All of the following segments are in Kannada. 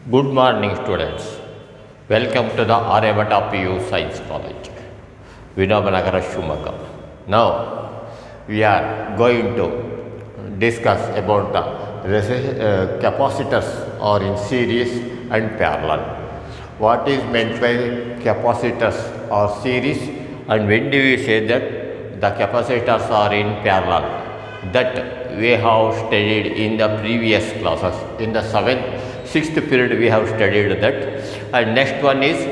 Good morning, students. Welcome to the Aryabhatta PU Science College, Vinobanagara, Shumaka. Now, we are going to discuss about the capacitors are in series and parallel. What is meant by capacitors or series, and when do we say that the capacitors are in parallel? That we have studied in the previous classes. In the 6th period we have studied that, and next one is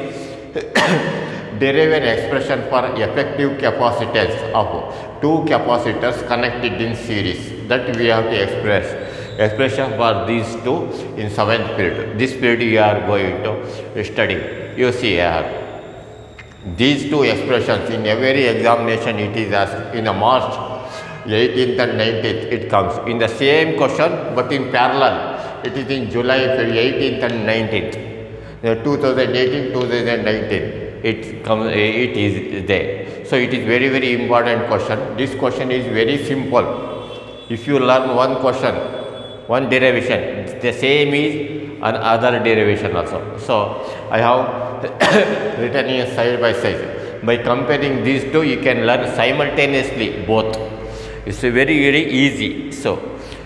derive an expression for effective capacitance of two capacitors connected in series. That we have to expression for these two in 7th period. This period we are going to study. You see here, these two expressions in every examination it is asked. In the March 18th and 19th it comes in the same question, but in parallel. It is in July 18th and 19th, 2018-2019. It is there. So it is very important question. This question is very simple. If you learn one question, one derivation, the same is another derivation also. So I have written here side by side. By comparing these two, you can learn simultaneously both. It's very easy. So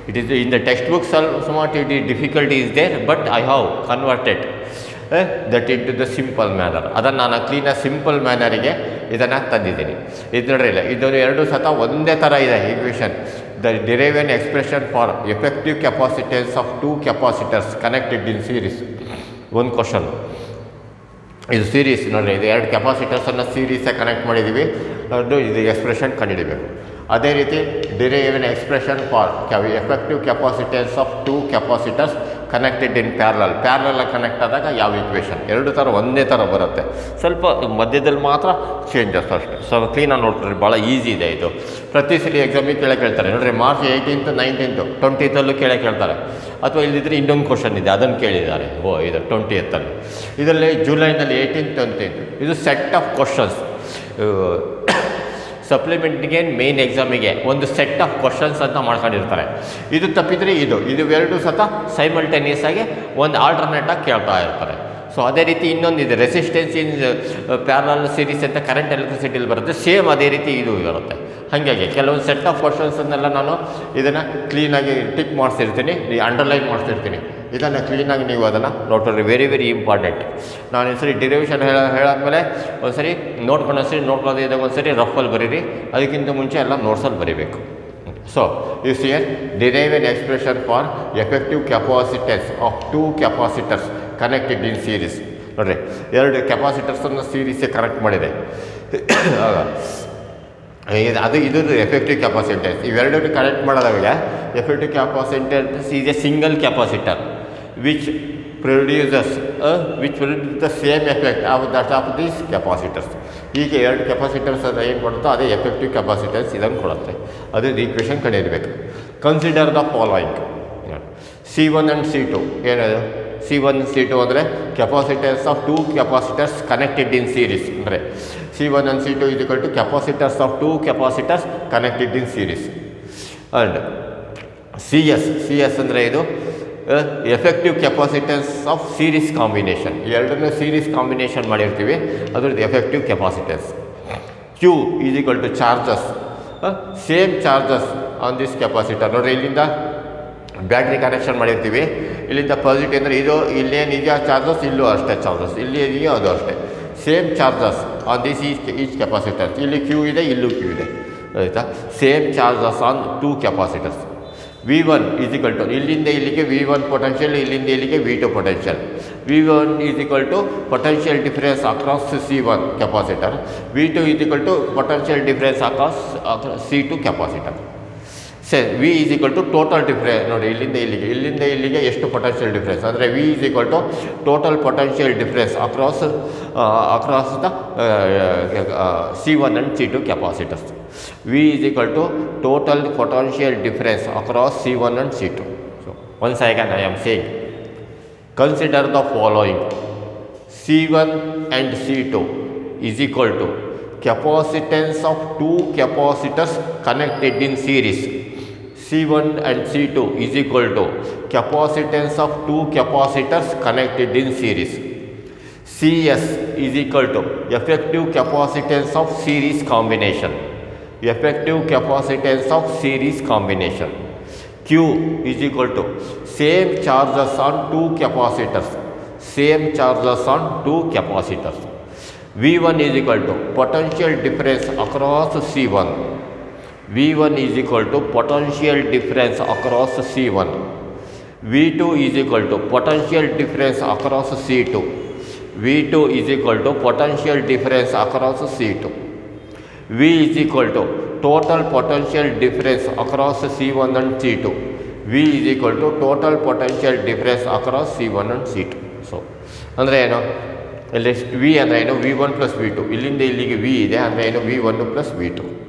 it is in the textbook, somewhat difficulty is there, but I have converted that into the simple manner. Adana nanu clean simple manner ige idanna tandidini. Idu nodrilla, idu eradu sata onde tara ide equation. The derive an expression for effective capacitance of two capacitors connected in series. One question. This series nodri, idu ಎರಡು capacitors anna series connect ಮಾಡಿದೀವಿ. ಅದು ಇದು expression ಕಂಡುಹಿಡಿಯಬೇಕು. ಅದೇ ರೀತಿ derive an expression for effective capacitance of two capacitors connected in parallel connect ಆದಾಗ ಯಾವ ಈಕ್ವೇಷನ್ ಎರಡು ಥರ ಒಂದೇ ಥರ ಬರುತ್ತೆ, ಸ್ವಲ್ಪ ಮಧ್ಯದಲ್ಲಿ ಮಾತ್ರ ಚೇಂಜಸ್ ಅಷ್ಟೇ. ಸೊ ಕ್ಲೀನಾಗಿ ನೋಡ್ತಾರೆ, ಭಾಳ ಈಸಿ ಇದೆ ಇದು. ಪ್ರತಿ ಸಲ ಎಕ್ಸಾಮಿಗೆ ಕೇಳ್ತಾರೆ ನೋಡ್ರಿ. ಮಾರ್ಚ್ 18th 19th 20th ಕೇಳ್ತಾರೆ, ಅಥವಾ ಇಲ್ಲಿದ್ರೆ ಇನ್ನೊಂದು ಕ್ವಶನ್ ಇದೆ ಅದನ್ನು ಕೇಳಿದ್ದಾರೆ. ಇದು 20th ಇದರಲ್ಲಿ ಜುಲೈನಲ್ಲಿ 18th 19th ಇದು ಸೆಟ್ ಆಫ್ ಕ್ವಶನ್ಸ್. ಸಪ್ಲಿಮೆಂಟ್ಗೆ ಮೇನ್ ಎಕ್ಸಾಮಿಗೆ ಒಂದು ಸೆಟ್ ಆಫ್ ಕ್ವಶನ್ಸ್ ಅಂತ ಮಾಡ್ಕೊಂಡಿರ್ತಾರೆ. ಇದು ತಪ್ಪಿದರೆ ಇದು ಎರಡು ಸತ ಸೈಮಲ್ಟೇನಿಯಸ್ ಆಗಿ ಒಂದು ಆಲ್ಟರ್ನೇಟ್ ಆಗಿ ಕೇಳ್ತಾ ಇರ್ತಾರೆ. ಸೊ ಅದೇ ರೀತಿ ಇನ್ನೊಂದಿದೆ ರೆಸಿಸ್ಟೆನ್ಸ್ ಇನ್ ಪ್ಯಾರಲಲ್ ಸೀರೀಸ್ ಅಂತ ಕರೆಂಟ್ ಎಲೆಕ್ಟ್ರಿಸಿಟಿಲಿ ಬರುತ್ತೆ. ಸೇಮ್ ಅದೇ ರೀತಿ ಇದು ಇರುತ್ತೆ. ಹಾಗಾಗಿ ಕೆಲವೊಂದು ಸೆಟ್ ಆಫ್ ಕ್ವಶನ್ಸನ್ನೆಲ್ಲ ನಾನು ಇದನ್ನು ಕ್ಲೀನಾಗಿ ಟಿಕ್ ಮಾಡಿಸಿರ್ತೀನಿ, ಅಂಡರ್ಲೈನ್ ಮಾಡಿಸಿರ್ತೀನಿ. ಇದನ್ನು ಕ್ಲೀನಾಗಿ ನೀವು ಅದನ್ನು ನೋಡ್ಕೊಂಡ್ರೆ ವೆರಿ ಇಂಪಾರ್ಟೆಂಟ್. ನಾನು ಒಂದ್ಸರಿ ಡಿರೈವೇಷನ್ ಹೇಳಾದ್ಮೇಲೆ ಒಂದ್ಸರಿ ನೋಡ್ಕೊಳ್ಳೋದಾಗ ಒಂದ್ಸರಿ ರಫಲ್ಲಿ ಬರೀರಿ, ಅದಕ್ಕಿಂತ ಮುಂಚೆ ಎಲ್ಲ ನೋಟ್ಸಲ್ಲಿ ಬರೀಬೇಕು. So you see derive an expression for effective capacitance of two capacitors connected in series. ನೋಡಿರಿ, ಎರಡು ಕೆಪಾಸಿಟರ್ಸನ್ನು ಸೀರೀಸ್ಗೆ ಕನೆಕ್ಟ್ ಮಾಡಿದೆ. ಇದು ಎಫೆಕ್ಟಿವ್ ಕೆಪಾಸಿಟೆನ್ಸ್. ಇವೆರಡನ್ನು ಕನೆಕ್ಟ್ ಮಾಡೋದಾಗ effective capacitance is a single capacitor which produces the same effect of that of these capacitors. ಹೀಗೆ ಎರಡು ಕೆಪಾಸಿಟರ್ಸ್ ಅದು ಏನು ಮಾಡುತ್ತೋ ಅದೇ ಎಫೆಕ್ಟಿವ್ ಕೆಪಾಸಿಟೆನ್ಸ್ ಇದನ್ನು ಕೊಡುತ್ತೆ. ಅದು ಈಕ್ವೇಷನ್ ಕಂಡುಹಿಡಬೇಕು. Consider the following. C1 and C2 ಏನದು? C1 C2 ಅಂದರೆ capacitors of two capacitors connected in series. ಅಂದರೆ C1 and C2 is equal to capacitors of two capacitors connected in series. And CS ಅಂದರೆ ಇದು effective capacitance of series combination. ಎರಡನ್ನೂ ಸೀರೀಸ್ ಕಾಂಬಿನೇಷನ್ ಮಾಡಿರ್ತೀವಿ, ಅದ್ರದ್ದು effective capacitance. Q is equal to charges, same charges on this capacitor. ನೋಡಿರಿ, ಇಲ್ಲಿಂದ ಬ್ಯಾಟ್ರಿ ಕನೆಕ್ಷನ್ ಮಾಡಿರ್ತೀವಿ. ಇಲ್ಲಿಂದ ಪಾಸಿಟಿವ್ ಅಂದರೆ ಇದು ಇಲ್ಲೇನಿದೆಯೋ ಚಾರ್ಜಸ್, ಇಲ್ಲೂ ಅಷ್ಟೇ ಚಾರ್ಜಸ್, ಇಲ್ಲಿ ಇದೆಯೋ ಅದು ಅಷ್ಟೇ. Same charges on this each capacitors. ಇಲ್ಲಿ ಕ್ಯೂ ಇದೆ, ಇಲ್ಲೂ ಕ್ಯೂ ಇದೆ, ಆಯಿತಾ? Same charges on two capacitors. V1 is equal to ಇಲ್ಲಿಂದ ಇಲ್ಲಿಗೆ V1 ಪೊಟೆನ್ಷಿಯಲ್, ಇಲ್ಲಿಂದ ಇಲ್ಲಿಗೆ V2 potential. V1 is equal to potential difference across C1 capacitor. V2 is equal to potential difference across C2 capacitor. V is equal to total difference. ನೋಡಿ, ಇಲ್ಲಿಂದ ಇಲ್ಲಿಗೆ ಎಷ್ಟು ಪೊಟೆನ್ಷಿಯಲ್ ಡಿಫ್ರೆನ್ಸ್ ಅಂದರೆ V is equal to total potential difference across the C1 and C2 capacitors. V is equal to total potential difference across C1 and C2. So once again I am saying, consider the following. C1 and C2 is equal to capacitance of two capacitors connected in series. C1 and C2 is equal to capacitance of two capacitors connected in series. CS is equal to effective capacitance of series combination. Effective capacitance of series combination. Q is equal to same charges on two capacitors. Same charges on two capacitors. V1 is equal to potential difference across C1. V1 is equal to potential difference across C1. V2 is equal to potential difference across C2. V2 is equal to potential difference across C2. V is equal to total potential difference across C1 and C2. V is equal to total potential difference across C1 and C2. So, ಅಂದರೆ ಏನು ಇಲ್ಲಿ ವಿ ಅಂದರೆ ಏನು V1 + V2 ಇಲ್ಲಿಂದ ಇಲ್ಲಿಗೆ V ಇದೆ ಅಂದರೆ ಏನು V1 + V2.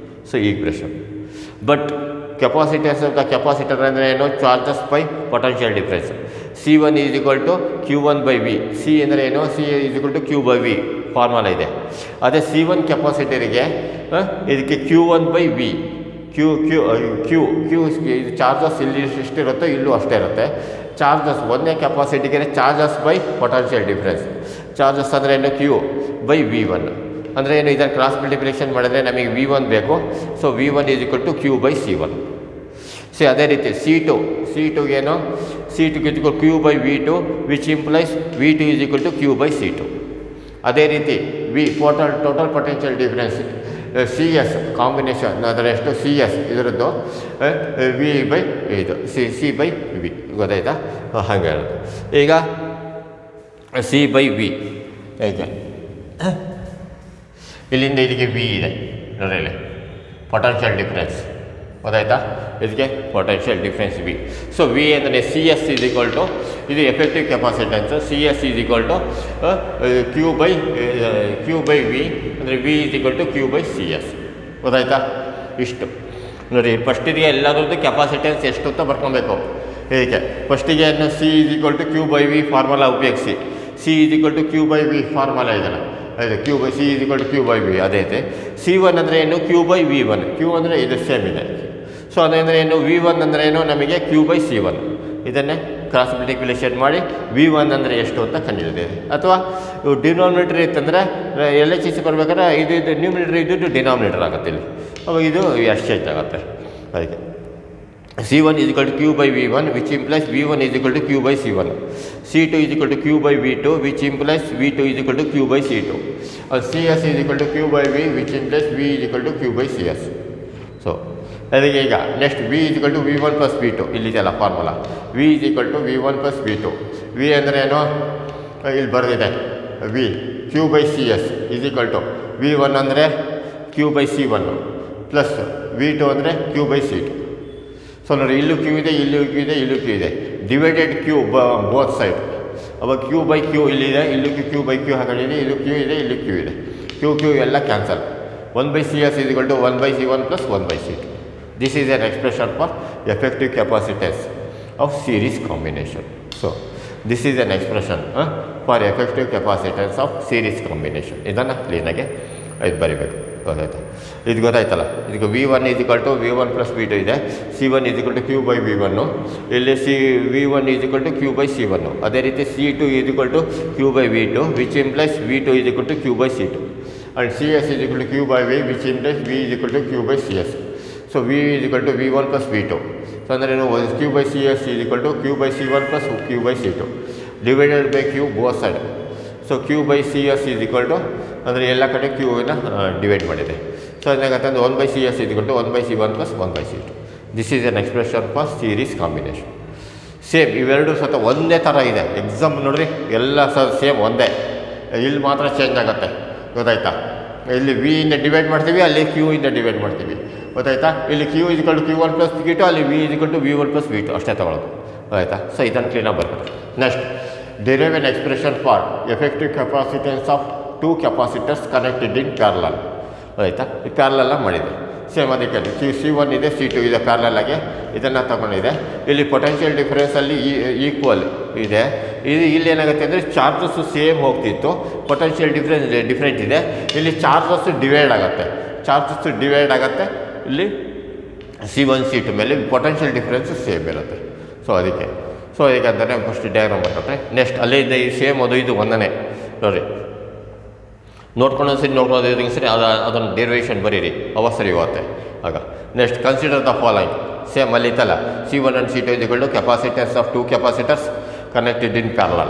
So equation. But capacitance of the capacitor ಅಂದರೆ ಏನು charges by potential difference. C1 is equal to Q1/V. C ಅಂದರೆ ಏನು C is equal to Q/V formula ಇದೆ. ಅದೇ C1 ಕೆಪಾಸಿಟರಿಗೆ ಇದಕ್ಕೆ Q1/V. ಕ್ಯೂ ಇದು ಚಾರ್ಜಸ್ ಇಲ್ಲಿ ಎಷ್ಟಿರುತ್ತೋ ಇಲ್ಲೂ ಅಷ್ಟೇ ಇರುತ್ತೆ. ಚಾರ್ಜಸ್ ಒಂದೇ ಕೆಪಾಸಿಟಿಗೆ charges by potential difference. Charges ಅಂದರೆ ಏನು Q/V1 ಅಂದರೆ ಏನು ಇದನ್ನು ಕ್ರಾಸ್ ಮಲ್ಟಿಪ್ಲಿಕೇಶನ್ ಮಾಡಿದ್ರೆ ನಮಗೆ V1 ಬೇಕು. So V1 is equal to Q/C1. So ಅದೇ ರೀತಿ C2ಗೇನು C2 is equal Q/V2 which implies V2 is equal to Q/C2. ಅದೇ ರೀತಿ total potential difference CS combination ಅದರ ಎಷ್ಟು CS ಇದರದ್ದು V/ಇದು C/V ಗೊತ್ತಾಯ್ತಾ? ಹಾಗೆ ಹೇಳೋದು. ಈಗ C/V ಹೇಗೆ ಇಲ್ಲಿಂದ ಇದಕ್ಕೆ V ಇದೆ ನೋಡಿಲ್ಲಿ ಪೊಟೆನ್ಷಿಯಲ್ ಡಿಫ್ರೆನ್ಸ್ ಗೊತ್ತಾಯ್ತಾ? ಇದಕ್ಕೆ potential difference V. So V ಅಂದರೆ CS ಈಸ್ ಈಕ್ವಲ್ ಟು ಇದು effective capacitance. CS is equal to Q/V ಅಂದರೆ V is equal to Q/CS ಗೊತ್ತಾಯ್ತಾ? ಇಷ್ಟು ನೋಡಿ ಫಸ್ಟಿಗೆ ಎಲ್ಲದರದ್ದು ಕೆಪಾಸಿಟೆನ್ಸ್ ಎಷ್ಟು ಅಂತ ಬರ್ಕೊಬೇಕು. ಇದಕ್ಕೆ ಫಸ್ಟಿಗೆ C is equal to Q/V formula ಉಪಯೋಗಿಸಿ. C is equal to Q/V formula ಇದೆಲ್ಲ ಇದೆ. C is equal to Q/V ಅದೇ ಇದೆ. C1 ಅಂದರೆ ಏನು Q/V1. Q ಅಂದರೆ ಇದು ಸೇಮ್ ಇದೆ. ಸೊ ಅದಂದರೆ ಏನು V1 ಅಂದರೆ ಏನು ನಮಗೆ Q/C1. ಇದನ್ನೇ ಕ್ರಾಸ್ ಮಲ್ಟಿಪ್ಲಿಕೇಶನ್ ಮಾಡಿ V1 ಅಂದರೆ ಎಷ್ಟು ಅಂತ ಕಂಡುಹಿಡಿದಿದೆ. ಅಥವಾ ಡಿನಾಮಿನೇಟರ್ ಇತ್ತಂದರೆ LHS ಬರ್ಬೇಕಾದ್ರೆ ಇದು ನ್ಯೂಮಿನೇಟರ್ ಇದು ಡಿನಾಮಿನೇಟರ್ ಆಗುತ್ತೆ ಇಲ್ಲಿ. ಅವಾಗ ಇದು ಎಕ್ಸ್ಚೇಂಜ್ ಆಗುತ್ತೆ. ಅದಕ್ಕೆ C1 is equal to Q/V1 which implies V1 is equal to Q/C1. C2 is equal to Q/V2 which implies V2 is equal to Q/C2. CS is equal to Q/V which implies V is equal to Q/CS. So ಅದಕ್ಕೆ ಈಗ next V is equal to V1 + V2 ಇಲ್ಲಿದೆಯಲ್ಲ formula. V is equal to V1 + V2. V ಅಂದರೆ ಏನು ಇಲ್ಲಿ ಬರೆದಿದೆ V Q/CS is equal to V1 ಅಂದರೆ Q/C1 ಪ್ಲಸ್ V2 ಅಂದರೆ Q/C2. ಸೊ ನೋಡಿ ಇಲ್ಲೂ Q ಇದೆ, ಇಲ್ಲೂ Q ಇದೆ, ಇಲ್ಲೂ Q ಇದೆ. Divided Q both side. ಅವಾಗ Q/Q ಇಲ್ಲಿದೆ, ಇಲ್ಲೂ Q/Q ಹಾಕೊಂಡಿದೆ, ಇಲ್ಲೂ Q ಇದೆ, ಇಲ್ಲೂ Q ಇದೆ. Q ಎಲ್ಲ cancel. 1/CS is equal to 1/C1 plus 1/C2. This is an expression for effective capacitance of series combination. So this is an expression for effective capacitance of series combination. ಇದನ್ನು ಕ್ಲೀನಾಗಿ ಇದು ಬರಿಬೇಕು. ಗೊತ್ತಾಯ್ತಾ? ಇದು ಗೊತ್ತಾಯ್ತಲ್ಲ. ಇದಕ್ಕೆ V1 is equal to V1 plus V2 ಇದೆ. C1 is equal to Q/V1. ಇಲ್ಲಿ V1 is equal to Q/C1. ಅದೇ ರೀತಿ C2 is equal to Q/V2 which implies V2 is equal to Q/C2. And CS is equal to Q/V which implies V is equal to Q/CS. So V is equal to V1 plus V2. So ಅಂದರೆ ಏನು Q/CS is equal to Q/C1 plus Q/C2 divided by Q both side. So Q/CS is equal to ಅಂದರೆ ಎಲ್ಲ ಕಡೆ Qನ ಡಿವೈಡ್ ಮಾಡಿದೆ. ಸೊ ಅದಾಗತ್ತಂದ್ರೆ 1/CS is equal to 1/C1 plus 1/C2. This is an expression for series combination. Same ಇವೆರಡು ಸತ ಒಂದೇ ಥರ ಇದೆ. ಎಕ್ಸಾಮ್ ನೋಡ್ರಿ ಎಲ್ಲ ಸೇಮ್ ಒಂದೇ. ಇಲ್ಲಿ ಮಾತ್ರ ಚೇಂಜ್ ಆಗುತ್ತೆ. ಗೊತ್ತಾಯ್ತಾ? ಇಲ್ಲಿ V ಇಂದ ಡಿವೈಡ್ ಮಾಡ್ತೀವಿ, ಅಲ್ಲಿ Q ಇಂದ ಡಿವೈಡ್ ಮಾಡ್ತೀವಿ. ಗೊತ್ತಾಯ್ತಾ? ಇಲ್ಲಿ Q is equal to Q1 plus Q2, ಅಲ್ಲಿ V is equal to V1 plus V2 ಅಷ್ಟೇ ತಗೊಳ್ಳೋದು. ಗೊತ್ತಾಯ್ತಾ? ಸೊ ಇದನ್ನು ಕ್ಲೀನಾಗಿ ಬರ್ತಾರೆ. Next derive an expression for effective capacitance of two capacitors connected in parallel. ಆಯಿತಾ? ಈ ಪ್ಯಾರಲಲ್ಲ ಮಾಡಿದೆ. ಸೇಮ್ ಅದಕ್ಕೆ C1 ಇದೆ, C2 ಇದೆ, ಪ್ಯಾರಲಲ್ ಆಗಿ ಇದನ್ನು ತಗೊಂಡಿದೆ. ಇಲ್ಲಿ ಪೊಟೆನ್ಷಿಯಲ್ ಡಿಫರೆನ್ಸಲ್ಲಿ ಈಕ್ವಲ್ ಇದೆ. ಇಲ್ಲಿ ಏನಾಗುತ್ತೆ ಅಂದರೆ ಚಾರ್ಜಸ್ಸು ಸೇಮ್ ಹೋಗ್ತಿತ್ತು, ಪೊಟೆನ್ಷಿಯಲ್ ಡಿಫ್ರೆಂಟ್ ಇದೆ. ಇಲ್ಲಿ ಚಾರ್ಜಸ್ಸು ಡಿವೈಡ್ ಆಗುತ್ತೆ. ಇಲ್ಲಿ C1 C2 ಮೇಲೆ ಪೊಟೆನ್ಷಿಯಲ್ ಡಿಫ್ರೆನ್ಸ್ ಸೇಮ್ ಇರುತ್ತೆ. ಸೊ ಅದಕ್ಕೆ ಈಗ ಅಂತಾನೆ ಫಸ್ಟ್ ಡಯಾಗ್ರಾಮ್ ಬರ್ತದೆ. ನೆಕ್ಸ್ಟ್ ಅಲ್ಲಿಂದ ಈ ಸೇಮ್ ಅದು ಇದು ಒಂದನೇ ನೋಡಿರಿ, ನೋಡ್ಕೊಳ್ಳೋದು ಸರಿ ಅದನ್ನು ಡೆರಿವೇಷನ್ ಬರೀರಿ, ಅವ ಸರಿ ಹೋಗುತ್ತೆ ಆಗ. Next consider the following, same ಅಲ್ಲಿ ಇತ್ತಲ್ಲ C1 and C2 is equal to capacitance of two capacitors connected in parallel.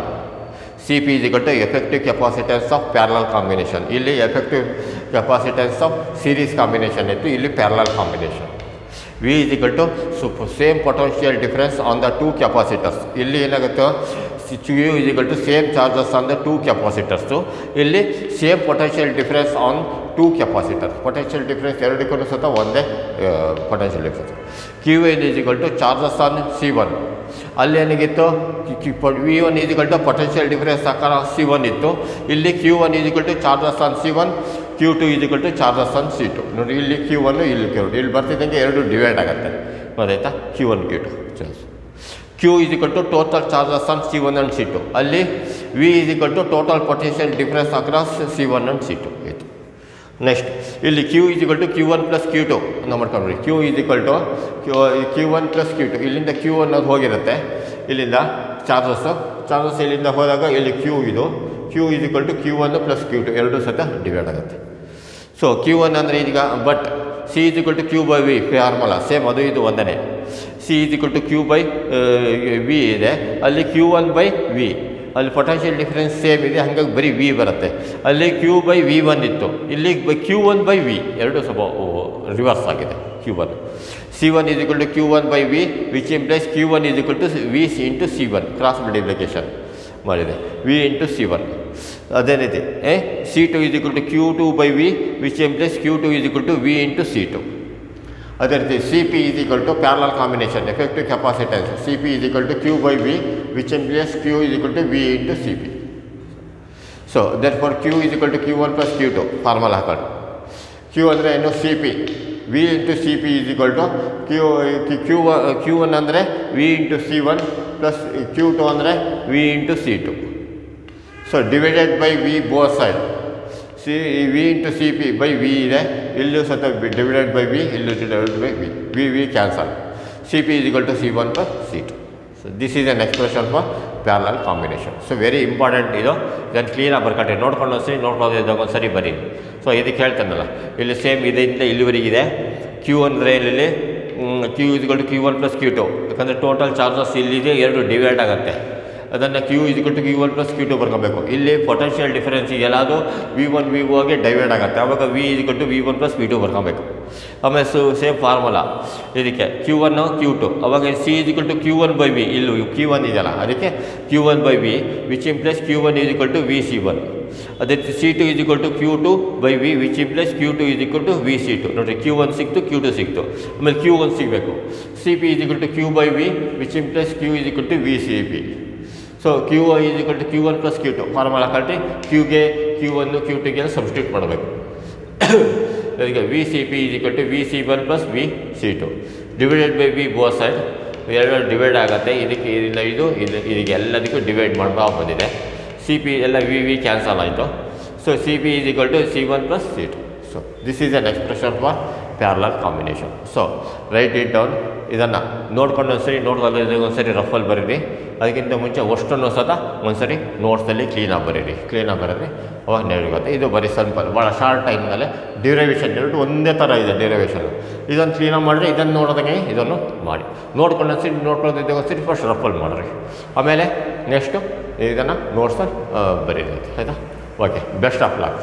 CP is equal to effective capacitance of parallel combination. ಇಲ್ಲಿ effective capacitance of series combination ಇತ್ತು, ಇಲ್ಲಿ parallel combination. V is equal to same potential difference on the two capacitors. ಇಲ್ಲಿ ಏನಾಗುತ್ತೆ Q is equal to same charges on the two capacitors. ಇಲ್ಲಿ same potential difference on two capacitors. Potential difference ಎರಡಕ್ಕೂ ಸಹ ಒಂದೇ potential difference. Q1 is equal to charges on C1. ಅಲ್ಲಿ ಏನಾಗಿತ್ತು V1 is equal to potential difference ಆಕಾರ C1 ಇತ್ತು, ಇಲ್ಲಿ Q1 is equal to charges on C1, Q2 is equal to charges on C2. ನೋಡಿ ಇಲ್ಲಿ Q1 ಇಲ್ಲಿ Q2 ಇಲ್ಲಿ ಬರ್ತಿದ್ದಂಗೆ ಎರಡು ಡಿವೈಡ್ ಆಗುತ್ತೆ, ಗೊತ್ತಾಯ್ತಾ? Q1 Q2 charge. Q is equal to total charges on C1 and C2. ಅಲ್ಲಿ V is equal to total potential difference across C1 and C2 ಇತ್ತು. ನೆಕ್ಸ್ಟ್ ಇಲ್ಲಿ Q is equal to Q1 plus Q2 ನಾವು ಮಾಡ್ಕೊಂಡ್ರಿ. Q is equal to Q1 plus Q2. ಇಲ್ಲಿಂದ Q ಅನ್ನೋದು ಹೋಗಿರುತ್ತೆ, ಇಲ್ಲಿಂದ ಚಾರ್ಜಸ್ ಇಲ್ಲಿಂದ ಹೋದಾಗ ಇಲ್ಲಿ Q ಇದು Q is equal to Q1 plus Q2 ಎರಡು ಸತ ಡಿವೈಡ್ ಆಗುತ್ತೆ. ಸೊ Q1 ಅಂದರೆ ಈಗ but C is equal to Q by V formula same ಅದು ಇದು ಒಂದನೇ. C is equal to Q by V ಇದೆ, ಅಲ್ಲಿ Q1 by V, ಅಲ್ಲಿ ಪೊಟೆನ್ಷಿಯಲ್ ಡಿಫರೆನ್ಸ್ ಸೇಮ್ ಇದೆ, ಹಾಗಾಗಿ ಬರೀ V ಬರುತ್ತೆ. ಅಲ್ಲಿ Q by V1 ಇತ್ತು, ಇಲ್ಲಿ Q1 by V ಎರಡು ಸ್ವಲ್ಪ ರಿವರ್ಸ್ ಆಗಿದೆ. Q1 C1 is equal to Q1 by V which implies Q1 is equal to V into C1 cross multiplication ಮಾಡಿದೆ, V into C1. ಅದೇ ರೀತಿ C2 is equal to Q2 by V which implies Q2 is equal to V into C2. ಅದೇ ರೀತಿ CP is equal to parallel combination effective capacitance, CP is equal to Q by V which implies Q is equal to V into CP. So therefore Q is equal to Q1 plus Q2 formula ಹಾಕೊಂಡು. Q ಅಂದರೆ ಏನು CP, V into CP is equal to Q1 ಅಂದರೆ V into C1 plus Q2 ಅಂದರೆ V into C2. So divided by V both side. V into CP by V ಇದೆ, ಇಲ್ಲೂ ಸಹ ಡಿವೈಡೆಡ್ ಬೈ V, ಇಲ್ಲೂ divided by V cancel. CP is equal to C1 plus C2. So this is an expression for parallel combination. So very important ಇದು, ಇದನ್ನು ಕ್ಲೀನಾಗಿ ಬರ್ಕಟ್ಟೆ ನೋಡ್ಕೊಂಡು ಸರಿ ನೋಡ್ಕೊಳ್ಳೋದಾಗ ಒಂದು ಸರಿ ಬರೀ. ಸೊ ಇದಕ್ಕೆ ಹೇಳ್ತಾನಲ್ಲ ಇಲ್ಲಿ ಸೇಮ್ ಇದರಿಂದ ಇಲ್ಲಿವರೆಗಿದೆ. Q ಅಂದರೆ ಇಲ್ಲಿ Q is equal to Q1 plus Q2, ಯಾಕಂದರೆ ಟೋಟಲ್ ಚಾರ್ಜಸ್ ಇಲ್ಲಿದೆ, ಎರಡು ಡಿವೈಡ್ ಆಗುತ್ತೆ. ಅದನ್ನು Q is equal to Q1 plus Q2 ಬರ್ಕೋಬೇಕು. ಇಲ್ಲಿ ಪೊಟೆನ್ಷಿಯಲ್ ಡಿಫರೆನ್ಸ್ ಇದೆಯಲ್ಲ V1 V2ಗೆ ಡಿವೈಡ್ ಆಗುತ್ತೆ, ಆವಾಗ V is equal to V1 plus V2 ಬರ್ಕೋಬೇಕು. ಆಮೇಲೆ ಸೇಮ್ ಫಾರ್ಮುಲಾ ಇದಕ್ಕೆ Q1 Q2, ಅವಾಗ C is equal to Q1 by V, ಇಲ್ಲೂ Q1 ಇದೆಯಲ್ಲ ಅದಕ್ಕೆ Q1 by V which implies Q1 is equal to VC1. ಅದೇ C2 is equal to Q2 by V which implies Q2 is equal to VC2. ನೋಡಿರಿ Q1 ಸಿಕ್ತು, Q2 ಸಿಕ್ತು, ಆಮೇಲೆ Q1 ಸಿಗಬೇಕು. CP is equal to Q by V which implies Q is equal to VCP. So Q is equal to Q1 plus Q2 formula ಕಟ್ಟಿ Qಗೆ Q1 Q2ಗೆ ಸಬ್ಸ್ಟಿಟ್ಯೂಟ್ ಮಾಡಬೇಕು. ಈಗ VCP is equal to VC1 plus VC2 divided by V both side, ಎರಡು ಡಿವೈಡ್ ಆಗುತ್ತೆ. ಇದಕ್ಕೆ ಇದಕ್ಕೆ ಎಲ್ಲದಕ್ಕೂ ಡಿವೈಡ್ ಮಾಡ್ತಾ ಬಂದಿದೆ. CP ಎಲ್ಲ V ಕ್ಯಾನ್ಸಲ್ ಆಯಿತು. So CP is equal to C1 plus C2. So this is an expression for parallel combination. So right it down. ಇದನ್ನು ನೋಡ್ಕೊಂಡು ಒಂದ್ಸರಿ ಒಂದ್ಸರಿ ರಫಲ್ಲಿ ಬರೀರಿ. ಅದಕ್ಕಿಂತ ಮುಂಚೆ ಅಷ್ಟನ್ನು ಸಹ ಒಂದ್ಸರಿ ನೋಟ್ಸಲ್ಲಿ ಕ್ಲೀನಾಗಿ ಬರೀರಿ. ಅವಾಗ ನೆರಗುತ್ತೆ. ಇದು ಬರೀ ಸ್ವಲ್ಪ ಭಾಳ ಶಾರ್ಟ್ ಟೈಮ್ನಲ್ಲೇ ಡ್ಯೂರೇಷನ್ ಎರಡು ಒಂದೇ ಥರ ಇದೆ ಡ್ಯೂರೇಷನ್. ಇದನ್ನು ಕ್ಲೀನಾಗಿ ಮಾಡಿರಿ, ಇದನ್ನು ನೋಡೋದಂಗೆ ಇದನ್ನು ಮಾಡಿ ನೋಡ್ಕೊಂಡು ನೋಡ್ಕೊಳ್ಳೋದಿದ್ದಾಗ ಒಂದ್ಸರಿ ಫಸ್ಟ್ ರಫಲ್ ಮಾಡಿರಿ, ಆಮೇಲೆ ನೆಕ್ಸ್ಟು ಇದನ್ನು ನೋಟ್ಸಲ್ಲಿ ಬರೀರಿ. ಆಯಿತಾ? Okay, best of luck.